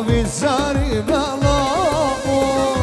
آبی سری بلامو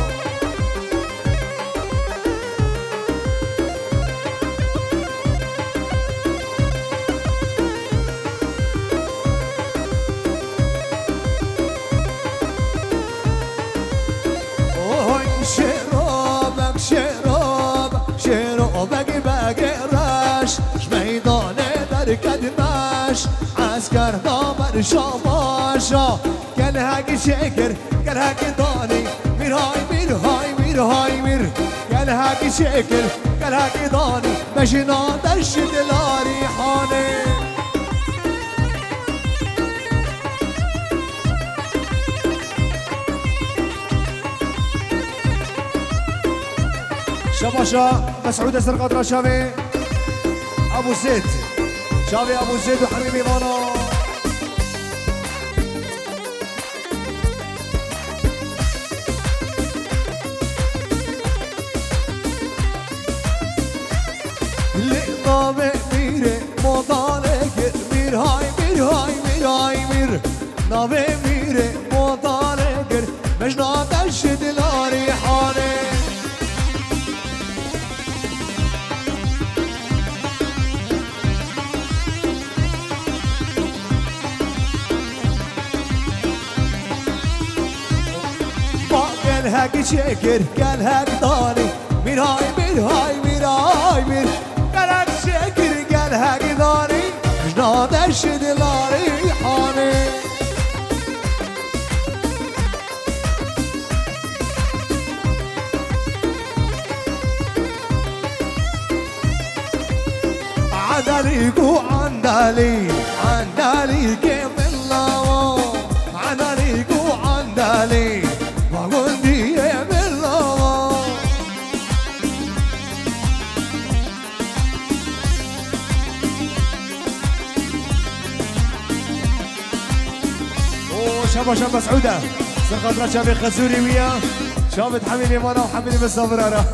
شرابك باقي راش ميدان دركد ماش عسكر دامر شاماشا قال هاك شكر قال هاك ضاني مير هاي مير هاي مير هاي مير قال هاك شكر قال هاك ضاني مشينا دش دلاري حاني شباشا مسعود سرقات رشاوي ابو زيد شاوي ابو زيد وحبيبي مانا لقطة ميري موطالك مير هاي مير هاي مير هاي مير نابي ميري موطالك مجنا دش دلاري حاني قال هاك شكر قال هاك ضاني مين هاي مين هاي مين هاي مين قال هاك شكر قال هاك ضاني مجنا دش دلاري حاني عنداليكو عندالي عندالي كيف الله عنداليكو عندالي وقلبي يا بالله شابا شابا سعودة سرقات شابي خزوري ويا شابت حبيبي مانا وحبيبي بالصبرارة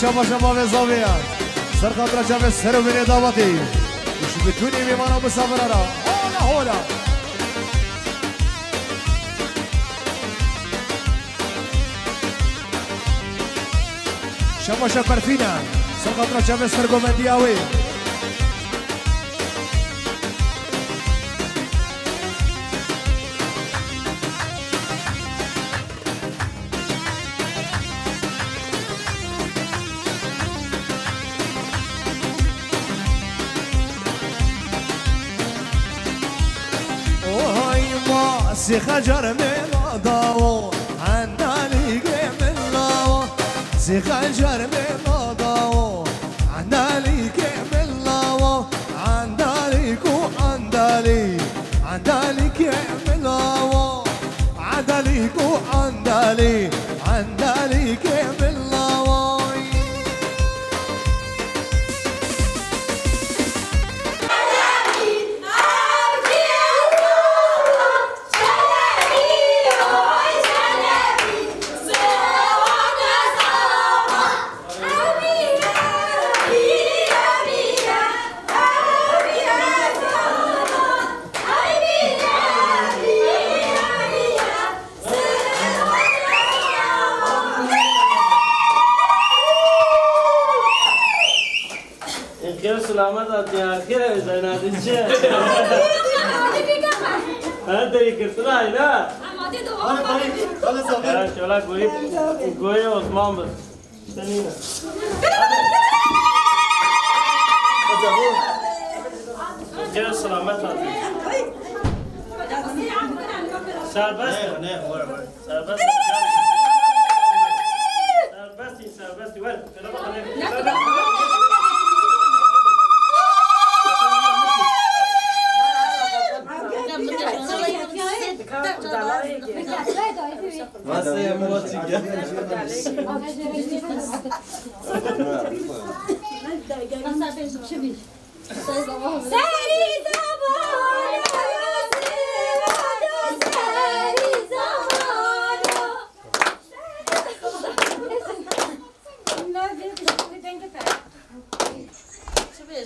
شابا شابا بالزاوية سرقات رجب السر من إضافتي وش بتوني بمانا بصبرارة هولا هولا شابا شابا فينا سرقات رجب السر من دياوي سي خجر من ضاو عندالي من لاو سي خجر من ضاو عندالي من لاو عندالي كو عندالي عندالي من لاو عندالي كو عندالي عندالي من لاو سلامت آتی آخر زینادی چه؟ هر دری کرتنا ای نه؟ چولا گوی عثمان بس تنینا خیر سلامت آتی سربست سربست سربستی ول Masaya mochi gel.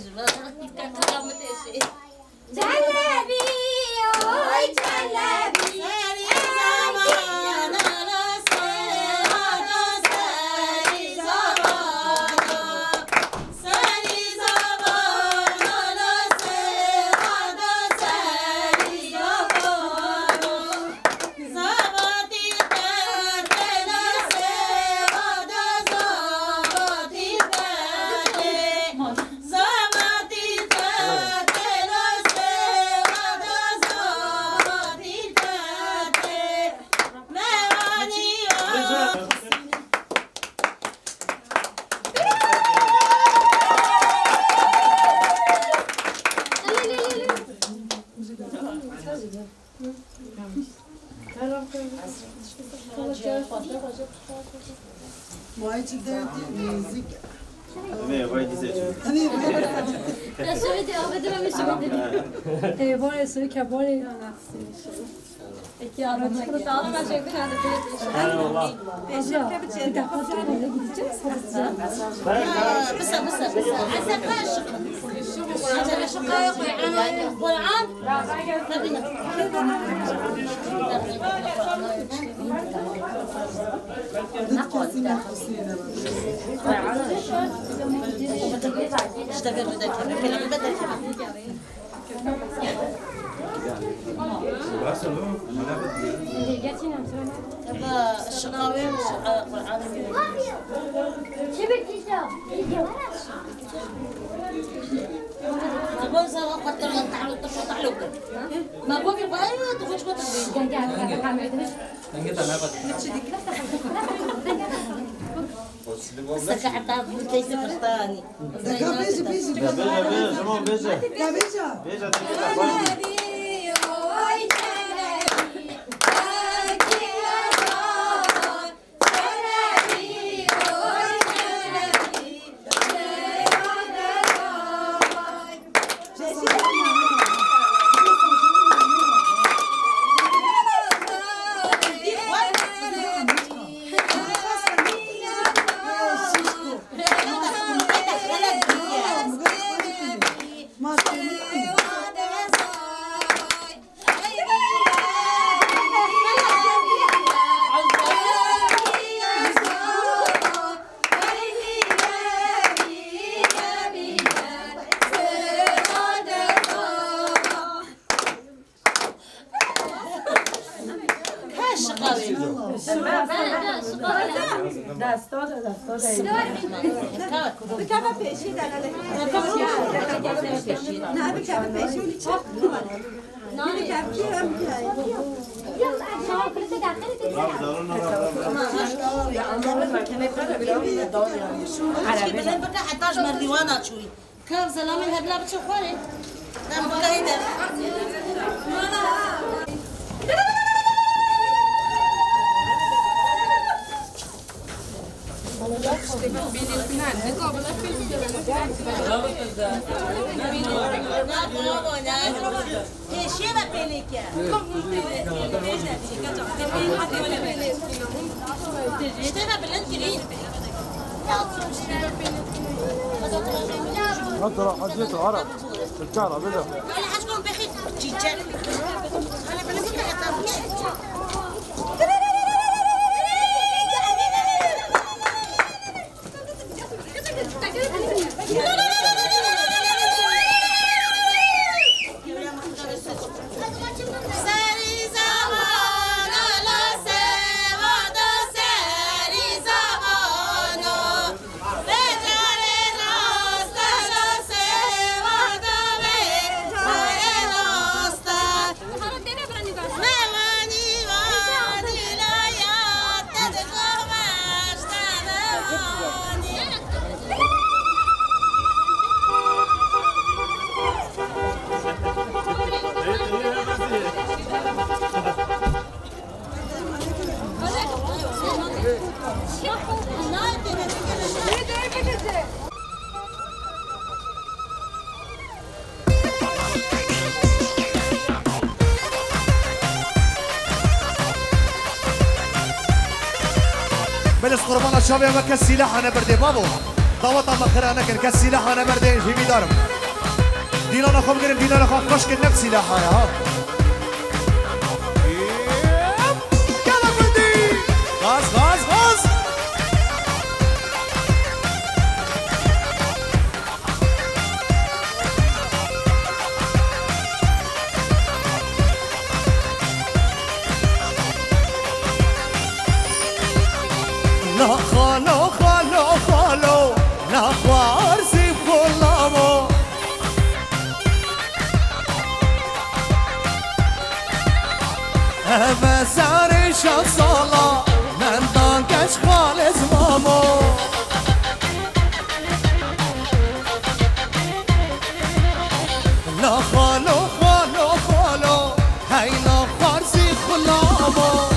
جلبي اوي جلبي Buone su che buone è chiaro che ma c'è qui una Eyvallah. bir dakika sonra gideceğiz. بس حسب ماشي عشان الشقايق والعام اشتغل بدك الشقاوي والعالمين تقول سوا قتل من تعلق تعلق ما بقول في بايو تقول شو بس حتى ليس فستاني حتى من ديوانات شوي كيف زلمه هبلا بتشوفوني نعم كايده هذا حديث العرب الكعرة بدا انا حشكون بخيت جيجا انا بنقول بلس قربان الشاب يا مكة السلاح أنا بردي بابو ضوط الله خيرانك كالسلاح انا بردين في ميدارم دينا خم قرن دينا خم خشك النفس سلاح ها يلا بدي غاز غاز غاز لا خالو خالو خالو لا خوارزي بولامو مساري شصالة من دانكش خالص مامو لا خالو خالو خالو هاي لا خوارزي خلامو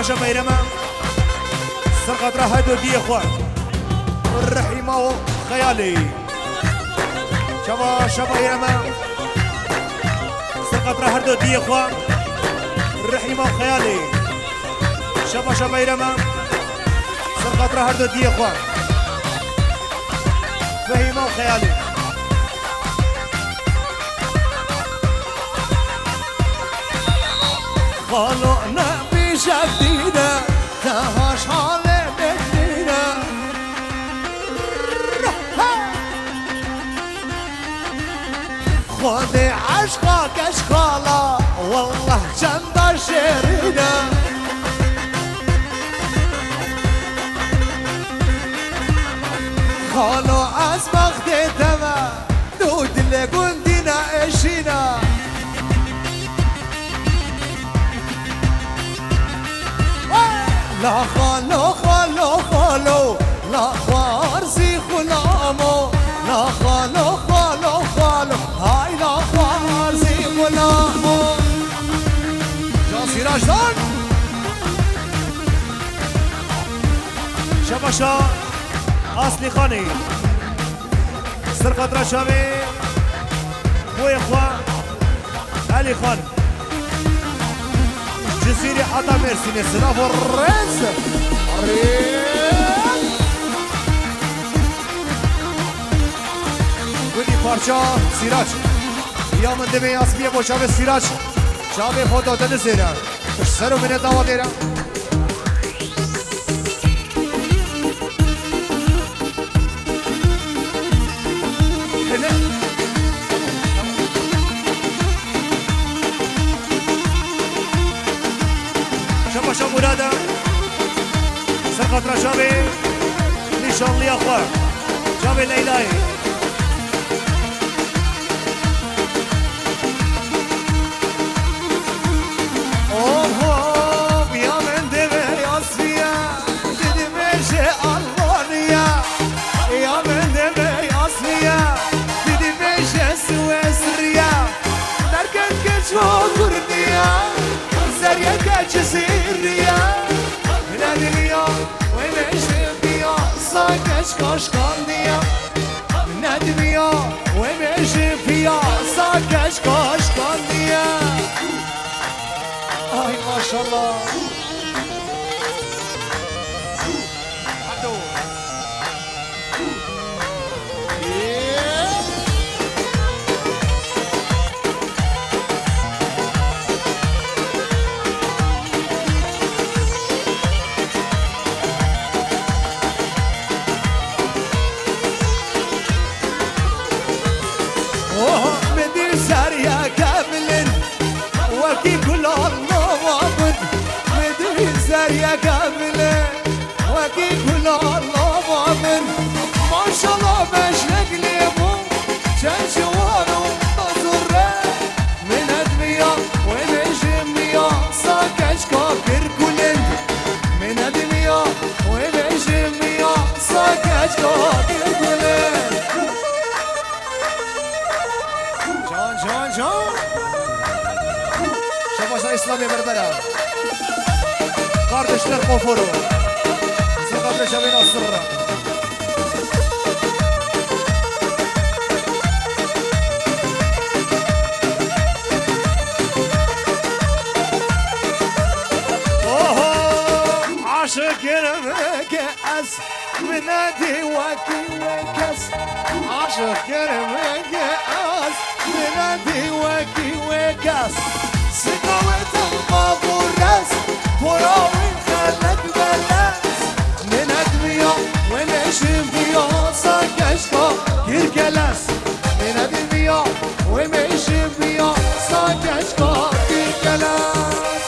شبا يرمى سرقت راه هدو دي اخوان الرحيمة خيالي شبا يرمى سرقت راه هدو دي اخوان الرحيمة خيالي شبا يرمى سرقت راه هدو دي اخوان فهيمة خيالي قالوا نبي جديدة تهاش حالي بدينا خذي عشقك اشقالة والله جنب شيرينا قالوا اسمخ دي دما دود اللي قندنا اشينا لا خالو خالو خالو لا خوارزي خلامو لا خالو خالو خالو هاي لا خوارزي خلامو جا سراج دان شباشا اصلي خاني سرقت رشامي بوي اخوان علي خان جزيري حتى ميرسيني سلاف الرز ودي پارچا سیراج یا من دمی اسمیه با شاب سیراج شاب خود داده نزیره سر و منه دوا دیره شباشا مرادا سرقت رشابي نشان لي اخوة جابي ليلاي اوه يا من دمي ياسفيا دمي ألمانيا يا من دمي ياسفيا دمي سويسريا نركن كشو كرديا زريا كجزيريا من الدنيا ومشي بيا ساكش كشكانديا من الدنيا ومشي بيا ساكش كشكانديا اي ما شاء الله يا كاملة وكي كل الله مؤمن ما شاء الله باش نقلبو شنشوانو بزره من ادمية ومجمية ساكش كاكر كلند من ادمية ومجمية ساكش كاكر كلند جان شباشا اسلامی بربرا kardeşler konforu Sıkadre Şabi Nasır'a عاشق يرمك أس منادي وكي وكس عاشق يرمك أس منادي وكي وكس سكوت المابور راس براوي خلك بلاس منك بيا ونشم بيا ساكشكا كيركلاس منك بيا ونشم بيا ساكشكا كيركلاس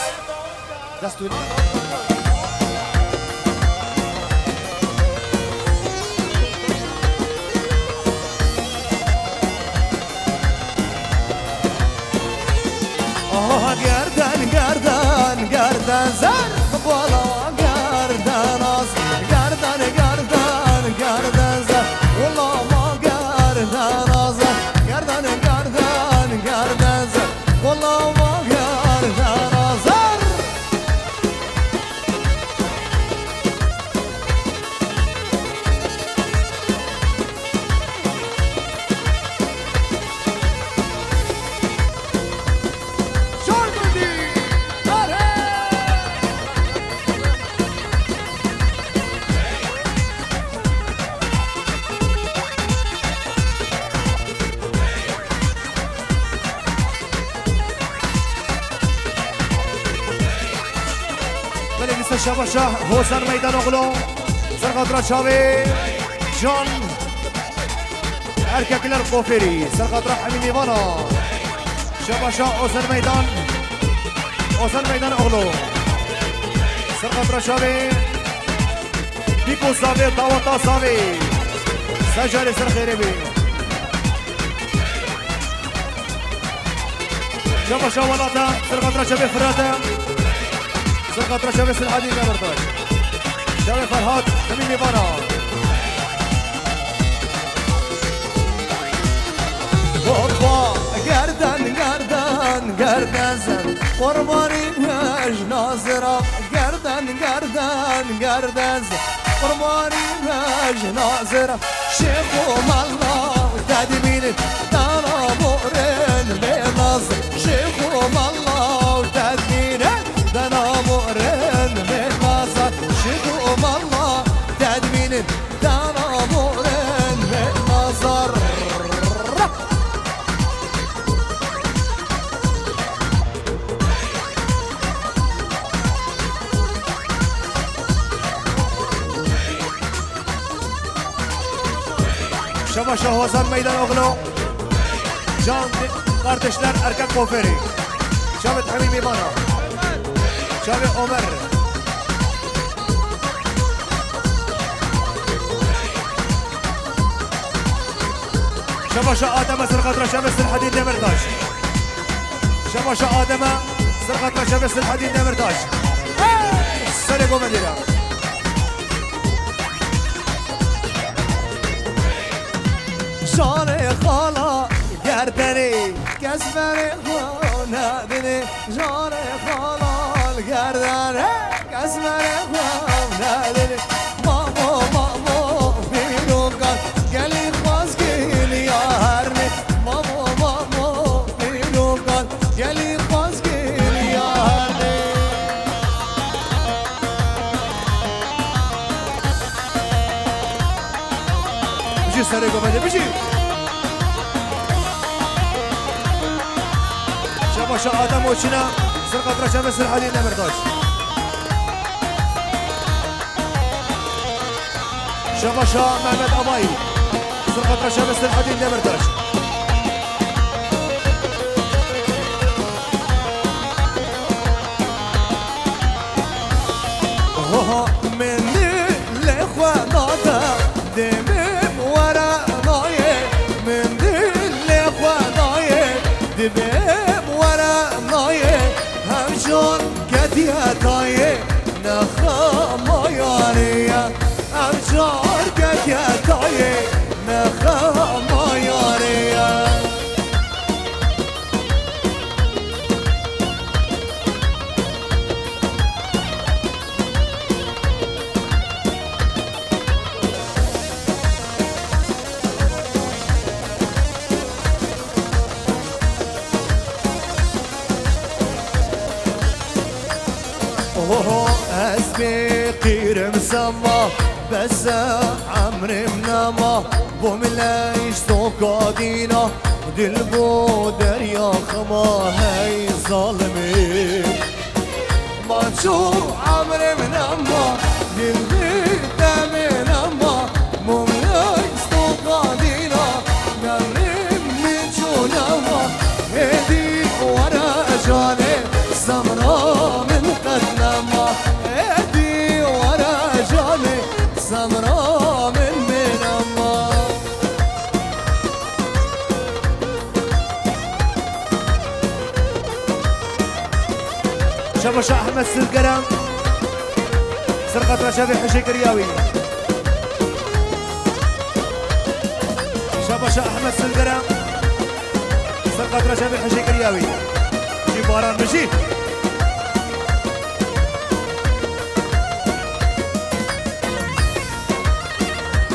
دستوري Gardan zar bola gardan az gardan zar bola gardan az gardan zar bola gardan azar شباشا حسن میدان اغلو سرقاطرا چاوی جان erkekler koferi سرقاطرا حمیم ایوانا شباشا حسن میدان اغلو سرقاطرا چاوی بیکو ساوی داوتا ساوی سجال سر خیره بی شباشا ولاتا سرقاطرا چاوی فراتا سرقاطرا شبه الحديد يا مرتاج شبه فرهاد حميمي بانا بابا گردن زن قربانی هش ناظرم گردن زن قربانی هش ناظرم شیخ و ملا تدبیر دانا مورن بناز شیخ و ملا تدبیر دانا مورن بنازر شیخ و ملا تدبیر دانا مورن بنازر شما شهوازان میدان اغلو جان kardeşler erkek koferi Şabit Hamimi bana Şabit Ömer شباشا آدم سرقاطرا شبس الحديد دمرتاش شباشا آدم سرقاطرا شبس الحديد دمرتاش سرقو مدينة جان خالا گردنی کسبر ندنی جان خالا گردنی کسبر ندنی مامو بیرون کن گلی خواست گلی هرنی مامو بیرون کن گلی خواست گلی هرنی بجی سره گمده بجی شباشا آدم وشنا سرقاطرا شمس الحديد نمرداش شباشا محمد أباي سرقاطرا شمس الحديد نمرداش من لإخواناتا دمم ورا نايه من لإخوانايه دمم ورا نايه همشون كتياتايه نخاما ياريه همشون كتياتايه نخاما ياريه اسمي قير مسمى بس عمري منما بوملايش توقادينا دل بو دريا خما هاي ظالمي ما تشوف عمري منما دل بيتا منما بوملايش توقادينا نرم من جونما هدي ورا جاني سمرا من قدنما هدي ورا جاني سمرا من منما شبش احمد سلقرم سرقة رشابي حشي كرياوي شبش احمد سلقرم سرقة رشابي حشي كرياوي جيب باران مشي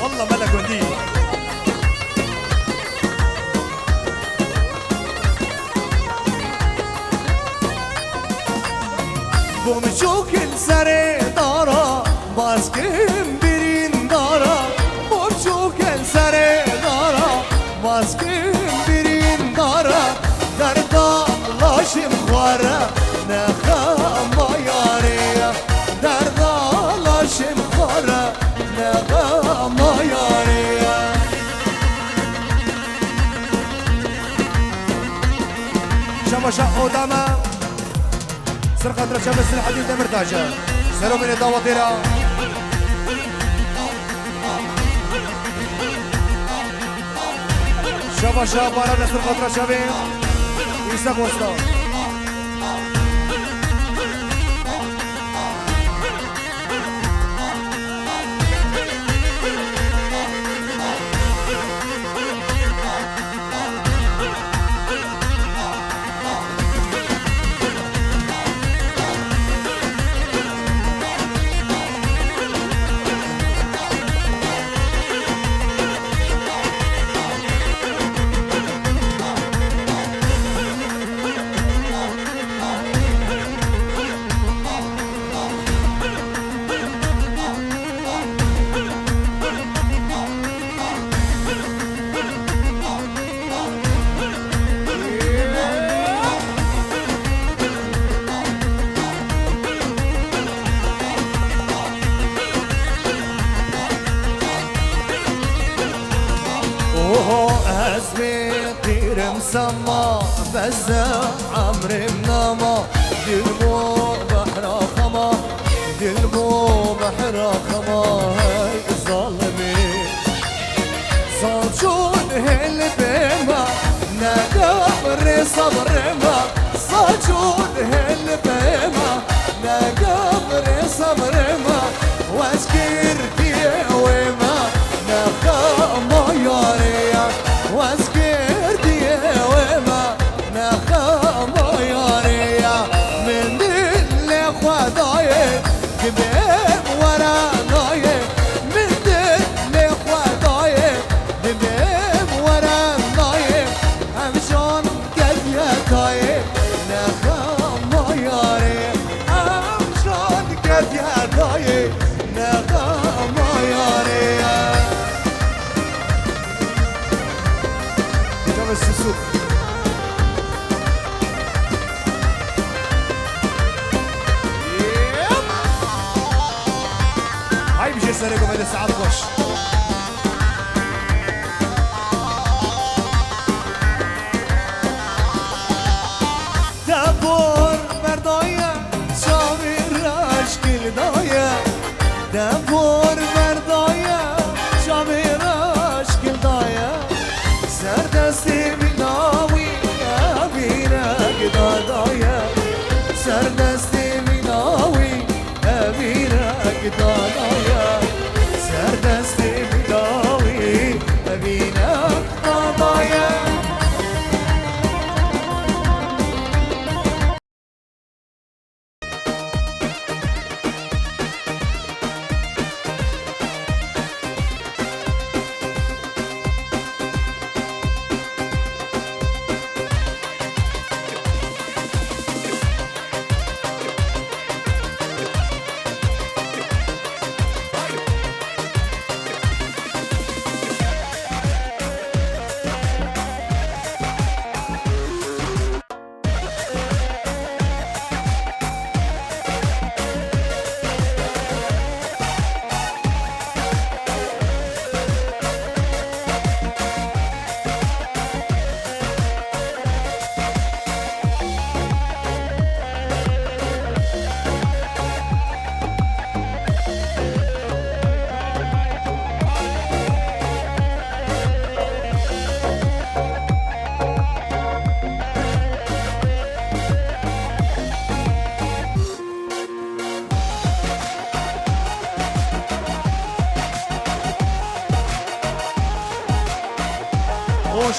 والله ملك ودي بومشوك السري دارا باسكين برين دارا بومشوك السري دارا باسكين برين دارا دردا لاشم خوارا نخاما ياريا دردا لاشم خوارا نخاما ياريا شبشا قدامه سرقة رشاب الحديد مرتاجة سروا من الدواتيرة شابا شابا رانا سرقة رشابين يساق وسطا اسمي طير مسمى بزع عمري منما دلمو بحر خما دلمو بحر خما هاي ظالمي صاجون هل بما نقبر صبر ما صاجون هل بما نقبر صبر ما واسكر وما نخاما ياريا واسكر وما نخاما ياريا من دل خداي دبيب ورا ناي من دل خداي دبيب ورا ناي همشون قد يداي نخاما ياريا همشون قد يداي نخاما ياريا السوق هاي بيجي سرقوا من الساعات وش دبور بردايا شامي راشكل دايا دبور بردايا شامي راشكل دايا سردستي مناوي أبينك دايا سردستي مناوي أبينك دايا سردستي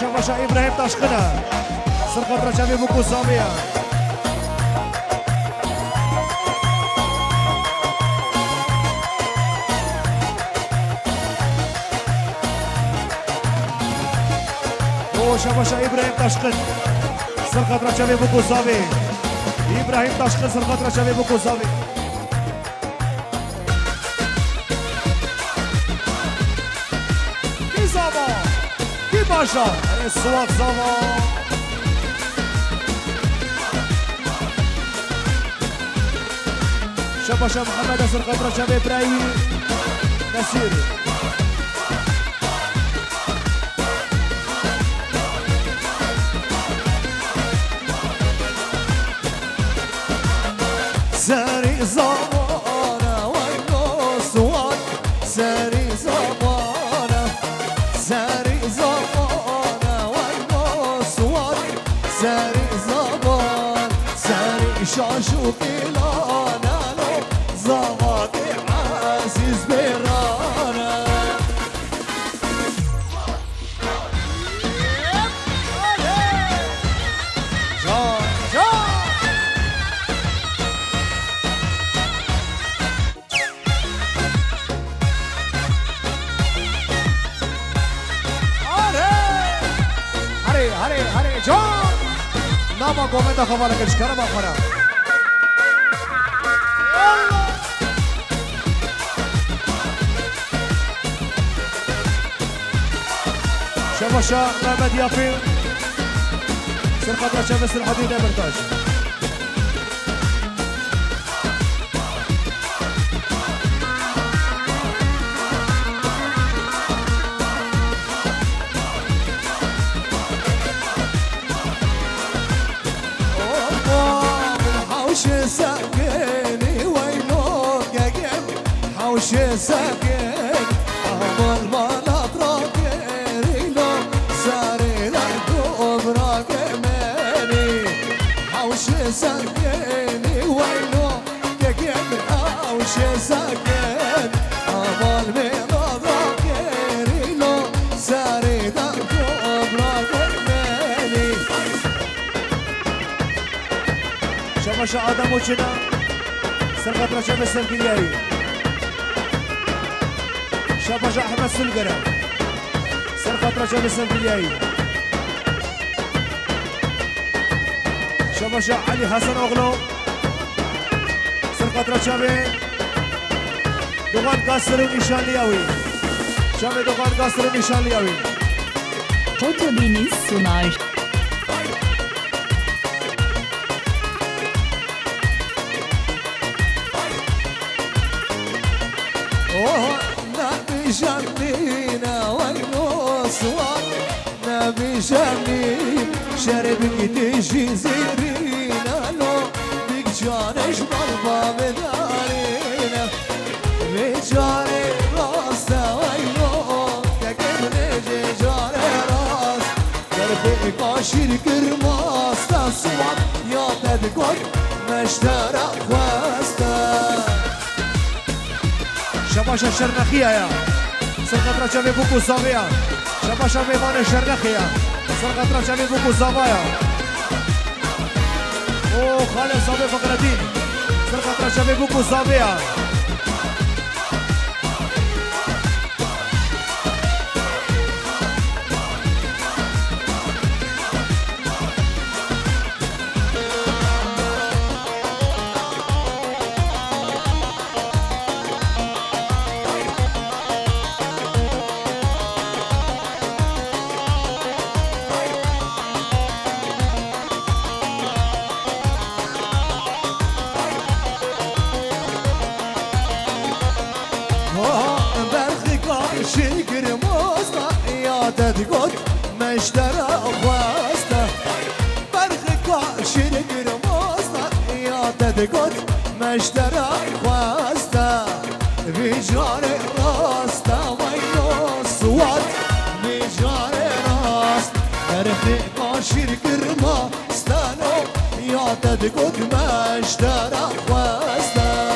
شباشا إبراهيم تشقنا سرقة رجابي بوكو صامية شباشا إبراهيم تشقن سرقة رجابي بوكو صامي إبراهيم تشقن سرقة رجابي بوكو صامي كي زابا كي باشا الصوت زابا شباشا محمد سرقة رجابي إبراهيم نسير ساري زمانه والنصوان ساري زمانه ساري زمانه والنصوان ساري زمان ساري شاشوقي لانا لو زماني عزيز برانا جان جان هري جان ناما قومتا خبالك الشكرة ما خنا شباشا محمد يافي سرقة شمس الحديد مرتاج ساكني وينوك يا جيم حوش ساكن أهمل مالات راكري لو ساري لكم راكماني حوش ساكني وينوك يا جيم حوش ساكن أهمل مالات راكري لو ساري لكم راكماني شباشا آدم وچنا سرقة رجب السلقياي شباشا أحمد سلقرة سرقة رجب السلقياي شباشا علي حسن أغلو سرقة رجب دوغان قاسر نشان لياوي شامي دوغان قاسر نشان لياوي Otobiniz sunar. نبي جنينا والنصوان نبي جنين شربك تجي زيرينا لو بك جانش بالباب دارينا بجاري راستا وينو تكب نجي جاري راس دربي قاشير كرماستا سوان يا تدقل مشترى خواستا شباشا الشرنخية يا سرقة رجابي بوكو صافية شباشا ميمان الشرنخية سرقة رجابي بوكو صافية اوه خالد صافي فقردين سرقة رجابي بوكو صافية شكر موستا يا تدقل مشترى خواستا برخك شكر موستا يا تدقل مشترى خواستا بجار راستا وينو صوت بجار راست برخك شكر موستا يا تدقل مشترى خواستا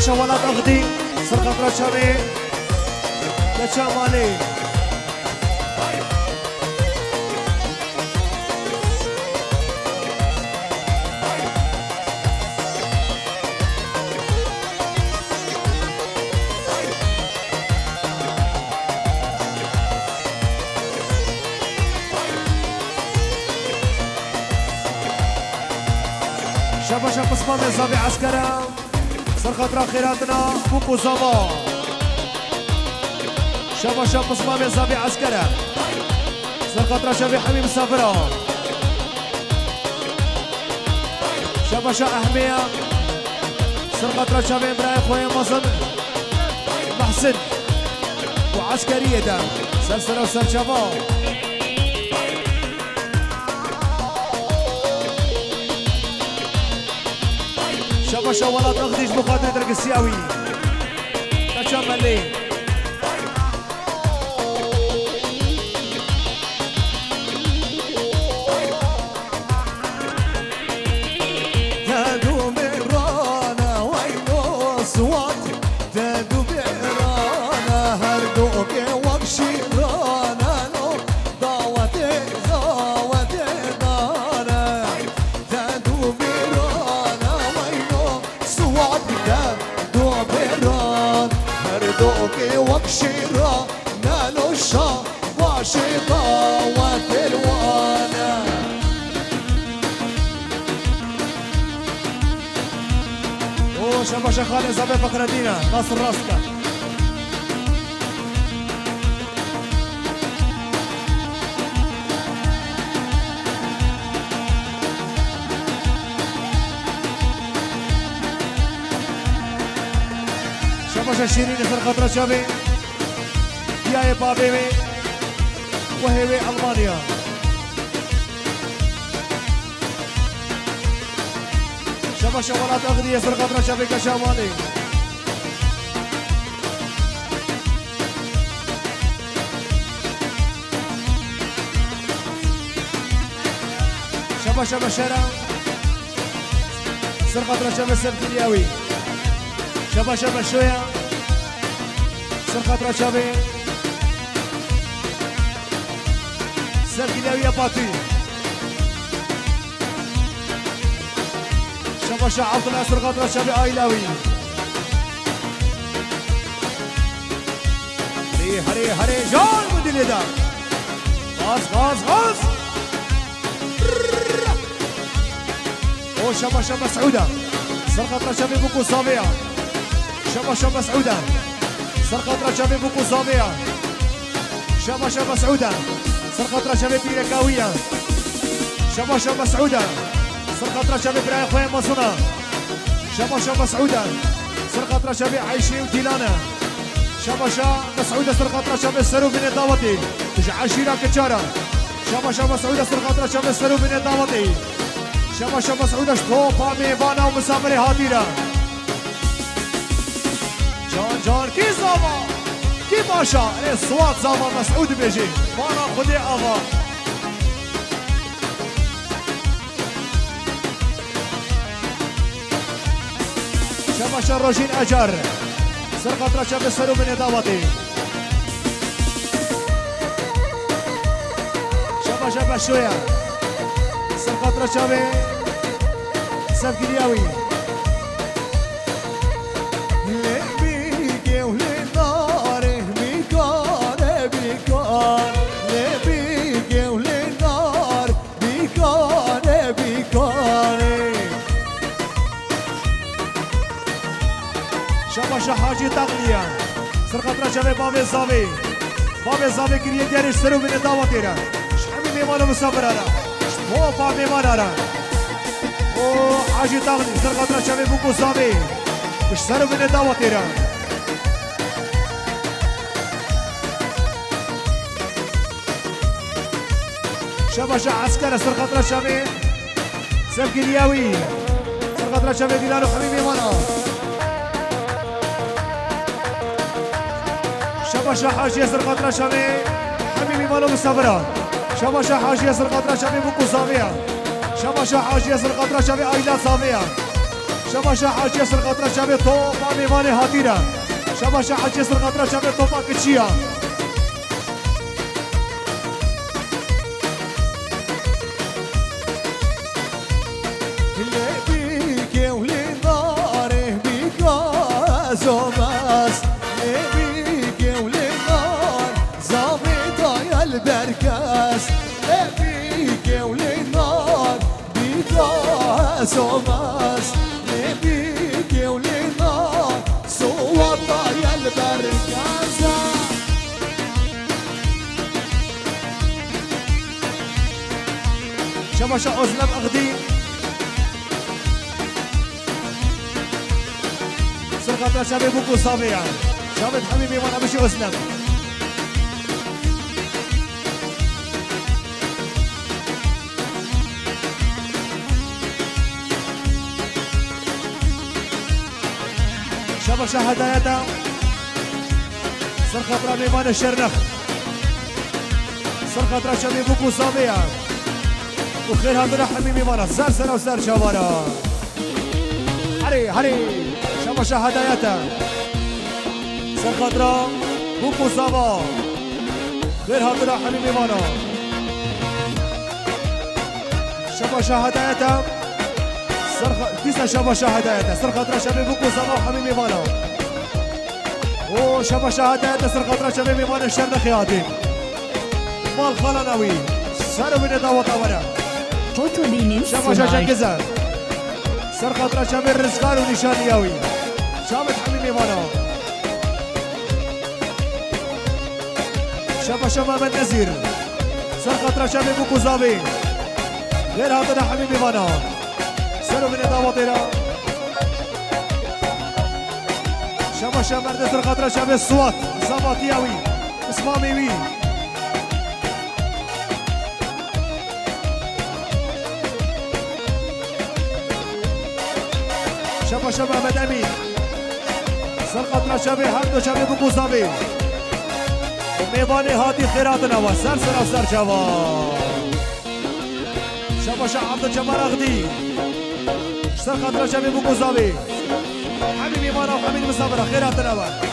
شباشا ولاد أغدي سرقة رشامي لشامالي شباشا قسمة زابي عسكرة سرقة خيراتنا بوكو زابا شباشا قسمة زابي عسكرة سرقة شبي حبيب سافرة شباشا أحمية سرقة شبي براي خويا مصر محسن وعسكرية دا سلسلة وسرشبا شباشا ولاد أغديش مقاتل درقسياوي تشامل لي تادو مرانا وينو صوت تادو مرانا هردوك وكشيرانا نو ضاوتي دانا تادو مرانا وينو صوت تادو مران هردوك وكشيرانا نو شا واشيطا وتلوانا شباشا خالد زابي فقردينا ناصر راسكا شباشا شيرين في الخطرة شابي يا بابي وهي ألمانيا شباشا ولاد أغنية سرقة شابي كشامالي شباشا بشارة سرقة شابي سبتلياوي شباشا بشوية سرقة شابي سبتلياوي باتي شباشا عبد الله سرقة شابي آيلاوي هري هري جون مدلي دا غاز او شباشا مسعودة سرقة شابي بوكو صابية شباشا مسعودة سرقة شابي بوكو صابية شباشا مسعودة سرقة شابي بيركاوية شباشا مسعودة سرقة شابي براي خويا مصنع شباشا مسعودة سرقة شابي عايشي وديلانا شباشا مسعودة سرقة شابي السرو من الداوتي عشيرة كتشارة شباشا مسعودة سرقة شابي السرو من الداوتي شباشا مسعودة شطو فامي بانا ومسامري هاتيرة جان كي زاما كي باشا الصوات زاما مسعود بيجي بانا خدي أغا شباشا روجين أجر سرقة رشاب السلو من إداوتي شباشا بشوية سرقة رشاب سبكرياوي لبيكي ولناره بيكار بيكار لبيكي ولنار بيكار بيكار شباشا حاجي تغلية سرقة رشابي بابي زابي كريه دياري سرو من الدعوة را شحمي ميمانو مسافرارا شمو بابي مانارا او حاجي تغلي سرقة رشابي بوكو زابي مش سرو من الدعوة را شباشا عسكرة سرقة رشابي سبكي الياوي سرقة رشابي ديلانو حبيبي مانا شباشا حاجي سرقة رشابي حبيبي مالو مسافرة شباشا حاجي سرقة رشابي بوكو صافية شباشا حاجي سرقة رشابي آيلا صافية شباشا حاج ياسر خاطر شبه توبا ميواني هاتيرا شباشا حاج ياسر خاطر شبه توبا كتشيا اللي بيك ولي ناره بيك زوماس اللي بيك ولي نار زابطة يا البركاس اللي بيك ولي نار بيك زوماس اللي بيك ولي نار صوتا يا البركاس شباشا أزلم أغدي سرقة شباب بوكو صابيع شباب حبيبي وانا مشي أزلم شباشا هدايتا سرقة ميمان الشرنخ سرقة شباب بوكو صابيع وخير هذا حبيبي وانا سر سنة وسر شوارع هري هري شباشا هدايتا سرقة بوكو صابا خير هذا حبيبي وانا شباشا هدايتا سرقة تسع شباشا هدايتا سرقة شباب بوكو صابا حبيبي وانا وشباشا هدايتا سرقة شبابي وانا الشر خياطي مال خلناوي سر من دعوة ورا Foto Deniz شباشا Sunay. شكزا سرقة شباب الرزقار ونشانياوي شابت حبيبي وانا شباشا محمد نزير سرقة شباب بوكو صابي غير هذا حبيبي وانا سر من دعوة ورا شباشا مرد سرقة شباب الصوات زباطياوي اسمامي وي شباشا محمد امين سرقة شباب هردو شباب بوكو صابي وميباني هاتي خيراتنا وسر سر وسر شباب شباشا عبد الجبار اغدي سرقة شباب بوكو صابي حبيبي مانا وحبيبي مصابرة خيراتنا وسر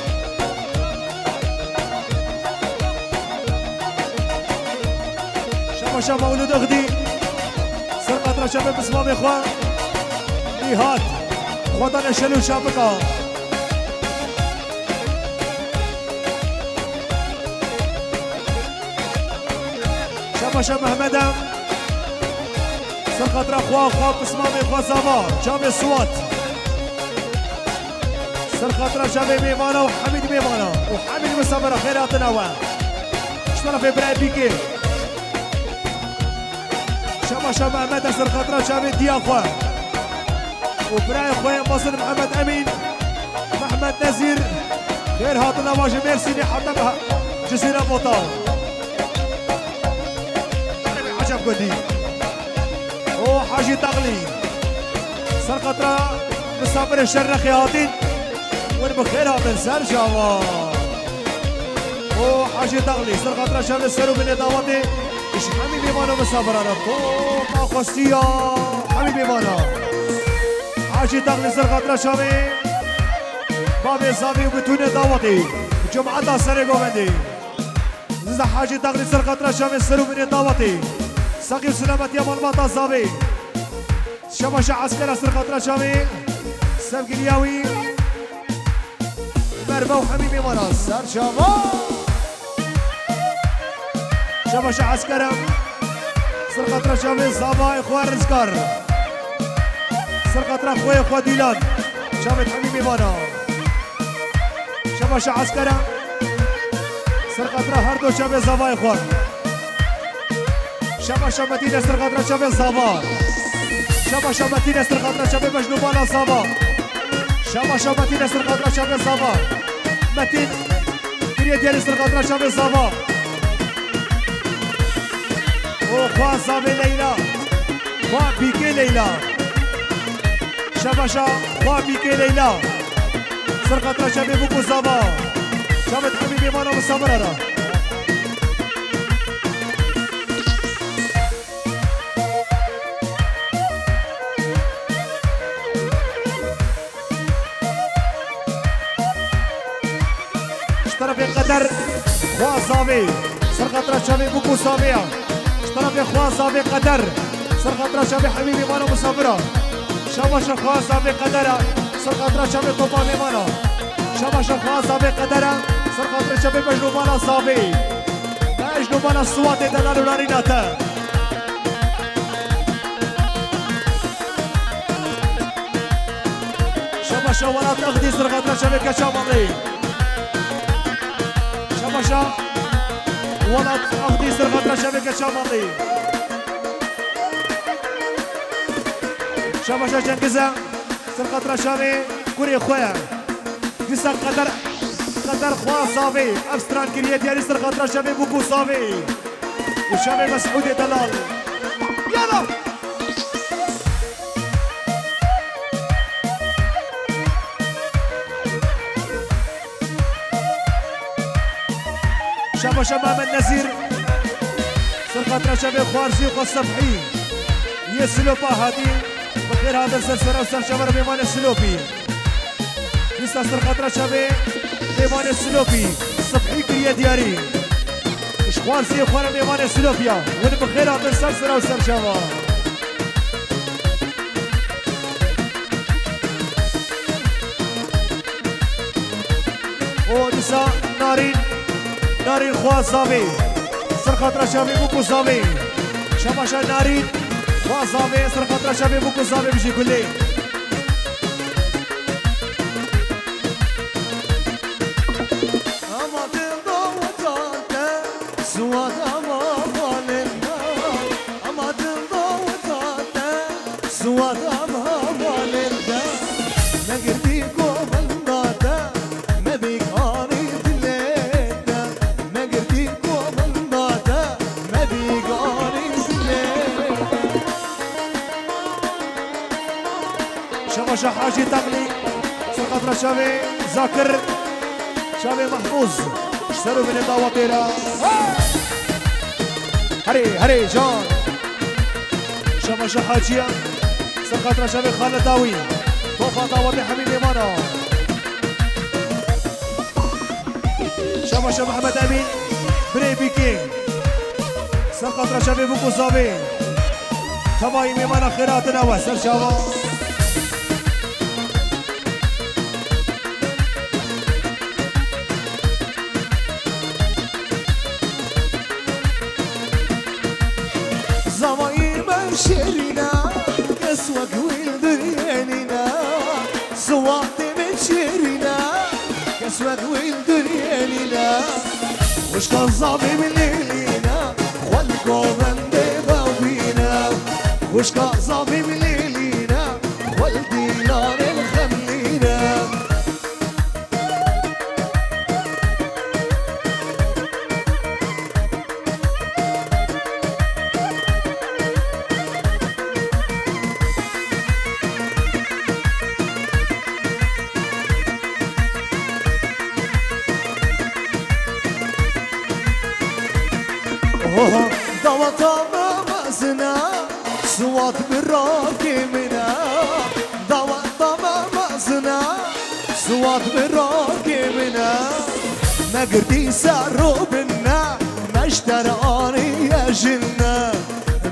شباشا مولود اغدي سرقة شباب اسمام اخوان نهاد خدانا شلو شابكا شباشا محمد سرقة اخوان بسمامي اخوان زابا جامع الصوات سرقة شباب ميمانا وحميد ميمانا وحميد مصابرة خيراتنا وان اشترى في براي بيكي شباشا محمد سرقة شباب دي اخوان وبراي خويا مصر محمد امين محمد نزير خير هاتنا واجه ميرسي حتى جزيره بوطاو انا عجب قدي او حاجي تغلي سرقة مسافر الشر خياطين وين بخير هاتن سر شاوا او حاجي تغلي سرقة شر السرو من دعوتي ايش حبيبي مانا مسافر انا ما خصية حبيبي مانا حاجي تغلي سرقة شامي بابي صافي وبتوني دعوتي جمعة سرقو بندي زيزا حاجي تغلي سرقة شامي السرو من دعوتي ساقي سلامة يا مالباطا صافي شباشا عسكرة سرقة شامي سبق الياوي مربا وحبيبي مانا سر شاما شباشا عسكرة سرقة شامي صافا اخوان رزقار سرقة خويا اخوة ديلان شامت حبيبي مانا شباشا عسكرة سرقة هردو شامي زابا اخوان شباشا مدينة سرقة شامي زابا شباشا مدينة سرقة شامي مجنوبانا زابا شباشا مدينة سرقة شامي زابا متين كريا ديالي سرقة شامي زابا اخوان زابي ليلى اخوان بيكي ليلى شباشا وابيكي ليلى سرقة شباب بوكو زابا شابت حبيبي مانا مصابرة اشترى في قدر خوا صافي سرقة شافي بوكو صافية اشترى في خوا صافي قدر سرقة شافي حبيبي مانا مسافرة شاباش خوا صافي قدر سرقة شافي طوباني مانا شاباش خوا صافي قدر سرقة شافي مجنو مانا صافي مجنو مانا الصواتي دلالو لاريناتا شاباشا ولا تاخدي سرقة شافي كشامالي شاباشا ولا تاخدي سرقة شافي كشامالي شاباشا جنكزة سرقة شافي كوري خويا ديسا قدر خوا صافي افستران كريا ديالي سرقة شافي بوكو صافي وشافي مسعودي دلال يلا شاباشا ماما النزير سرقة شافي خوارزي وقصفحي يسلوبا هادي بخير هذا السلسلة وسرشبر بيمان السلوبي لسه سرقة شافي بيمان السلوبي صفحي كريا دياري مش خوارزي وخوانا بيمان السلوبيا وانا بخير هذا السلسلة وسرشبر ولسه نارين خوا صافي سرقة شافي بوكو صافي شاباشا نارين خوا صافي سرقة شافي بوكو صافي بيجي يقول لي أما تنضوطاتا سواد أما مالنا أما تنضوطاتا سواد أما مالنا نقرديكو بلداتا ما بيك شاباشا حاجي تغلي سرقة شافي زاكر شافي محفوظ اشتروا من الدواطيرة هري جان شاباشا حاجية سرقة شافي خالد داوي توفى دواطي حبيبي مانا شاباشا محمد امين بريبي كينج سرقة شافي بوكو صافي تباي ميمانا خيراتنا وسر شابا شيرنا كسوة قويل درياننا صواتي من شيرنا كسوة قويل درياننا وش كان صافي من ليلينا خلقو من ديبا وبينا وش كان صافي من ليلينا والدي نار الخملينا ضوطة مازنا صوت بالراكمنا ضوطة مازنا صوت بالراكمنا ما قردي سارو بنا ما اشتراني يا جنة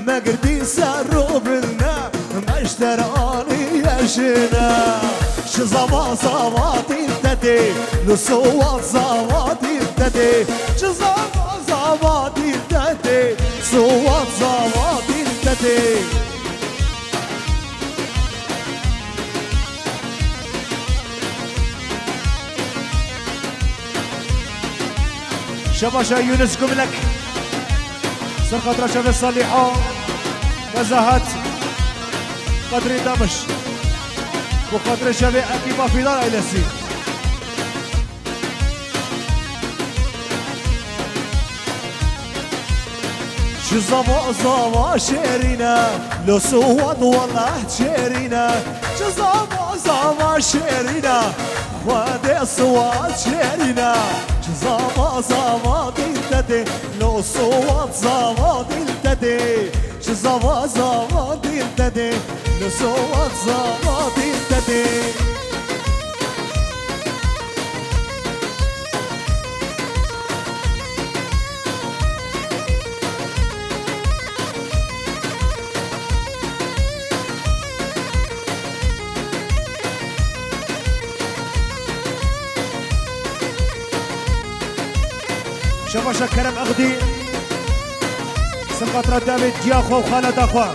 ما قردي سارو بنا ما اشتراني يا جنة شزما صواتي التدي لصوت صواتي التدي شزما صواتي التدي صوت صواتي التدي شباشا يونس قبلك سرقة رشد الصالحة نزهت قدر دمش وقدر شبيع أكيبا في دار إلى السين شو زما شيرينا لو سواد والله شيرينا شو زما شيرينا وادي سواد شيرينا شو زما دلتدي لو سواد زما دلتدي شو زما دلتدي لو سواد زما دلتدي شباشا كرم أغدي سلقطرة دافيد دياخو وخالد أخوة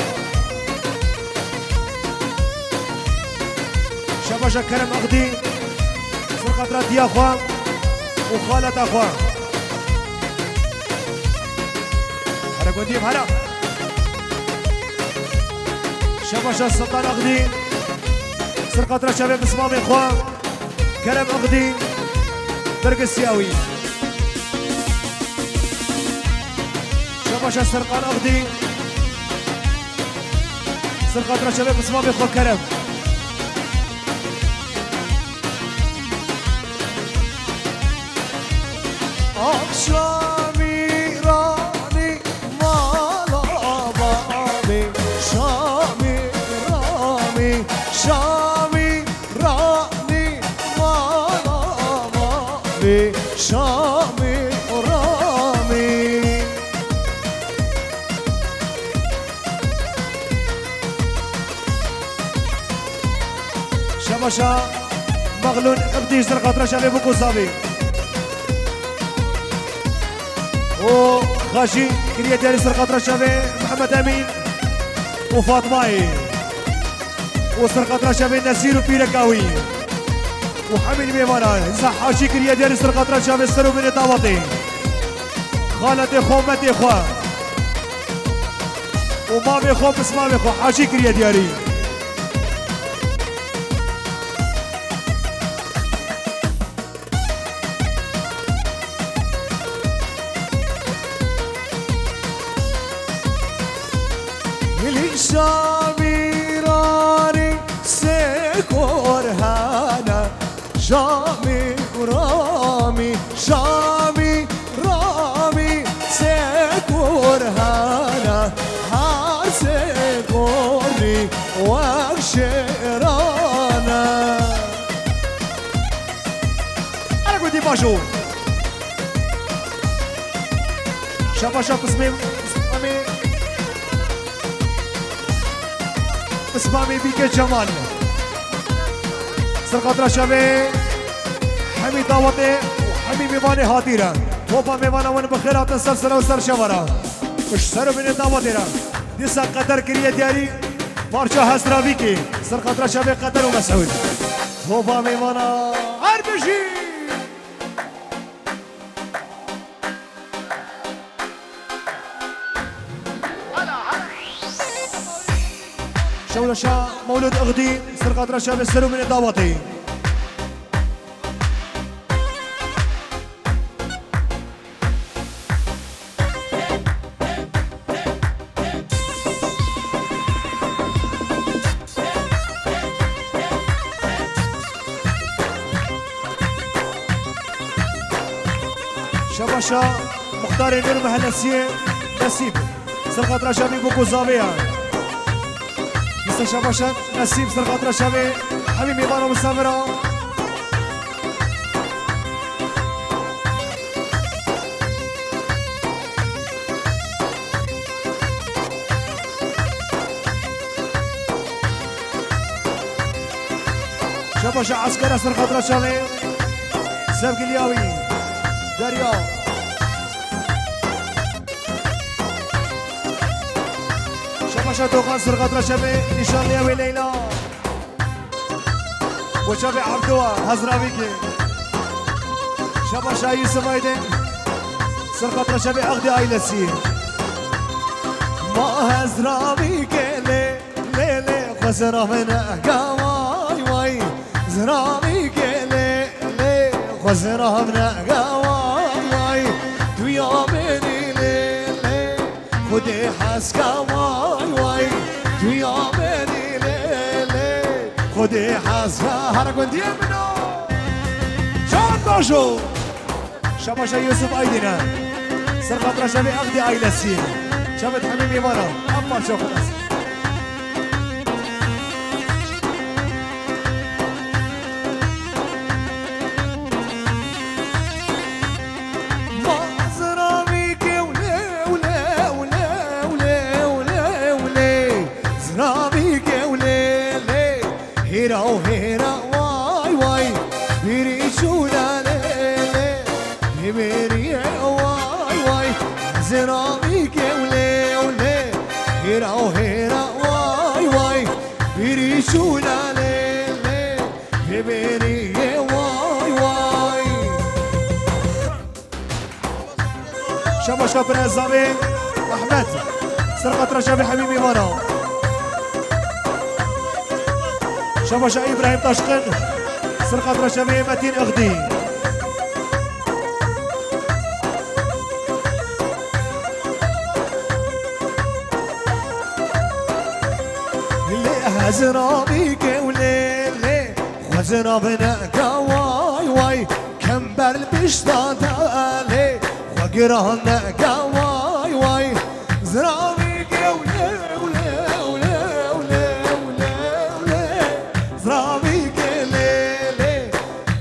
شباشا كرم أغدي سلقطرة دياخو وخالد أخوة هلا قديم هلا شباشا سلطان أغدي سلقطرة شباب اسمام إخوة كرم أغدي درق السياوي شباشا سرقان أغدي سرقان شباب اسمام إخوة كرم أخشامي راني مالا بامي شامي رامي شامي راني مالا بامي شامي رامي شباشا مغلون اغدي جدر قطرة شباب بوكو صابي وخاشي كريا داري سرقطرة شباب محمد امين وفاطماي وسرقطرة شباب نسير وبيركاوي وحميد ميمانا صحاشي كريا داري سرقطرة شباب سرو من طاوطي خالد اخو مت اخو ومامي اخو بسمامي اخو حاشي كريا داري شاميراني سيكور هانا شامي رامي شامي رامي سيكور هانا هار سيكوري وكشيرانا أنا قلت باشو شابا شاب اسمي اسمامي بيك جمال سرقطرة شباب حمي داوطي وحمي ميماني هاتيرا وبا ميمانا ون بخيرات السلسلة وسر شورا مش سر من داوطيرا ديسا قدر كريا دياري مارشا هسرا بيكي سرقطرة شباب قدر ومسعود وبا ميمانا عربشي شولشا مولود اغدي سرقطرة شباب السرو من الداوطي شباشا مختار نور مهلسية نسيب سرقطرة شباب بوكو زابيا شباشا نسيب سرقطرة شباب حبيبي مانا مسافرة شباشا عسكرة سرقطرة شباب سبق الياوي دريا شباشا دوغان سرقطرة شباب نشان الياوي ليلى وشباب عبدوها هزرابيكي شباشا يوسف ايدن سرقطرة شباب اغدي ايلسي ما هزرابيكي لي لي لي خسرة من احقاواي واي زرابيكي لي لي خسرة من احقاواي تويا مني لي لي خدي حسكا واي واي تويا مني لي لي خدي حسكا هرقون دي منو شان باشو شباشا يوسف ايدنا سرقطرة شباب اغدي ايلسي شبت حبيبي مرة أفضل شو خلاص زرابيكي ولي ولي ولي ولي ولي ولي زرابيكي ولي لي هيرا وهيرا واي واي بيريشونا لي لي بيري واي زرابيك ولي ولي هيرا وهيرا واي واي بريشونا لي لي بيبيني واي واي شابا شابا الزابي احمد سرقة رشابي حبيبي مرة شابا شا ابراهيم طشقن سرقة رشابي متين اغدي زرابيك وليلي وزرابنا كواي واي كمبر البشطة تالي وقرانا كواي واي زرابيك وليلي زرابيك ليلي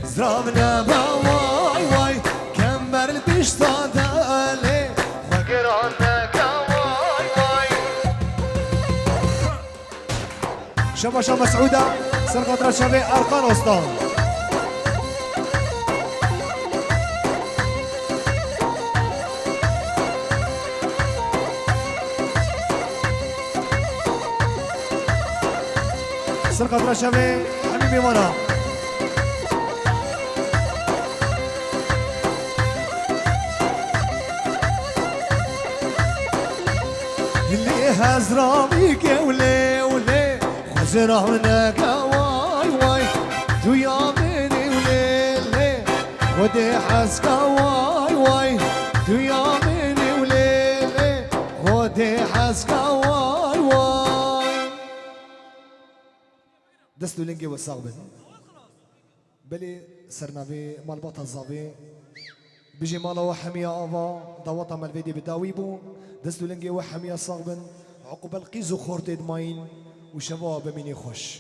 زرابنا بواي واي كمبر البشطة تالي وقرانا كواي واي شبا شبا مسعودة سرقة رشابي أرقان وسطان سرقة رشابي حبيبي منى اللي هزراميك ولي ولي زرعنا كواي واي دويا مني وليلي ودي حس كواي واي دويا مني وليلي ودي حس كواي واي دستو لنجي والصاغبن بلي سرنا في مالبطة الزابي بيجي مالا وحمية أفا دوطة مالفيدي بداويبو دستو لنجي وحمية صاغبن عقب القيزو خورتي دماين وشباب مني خوش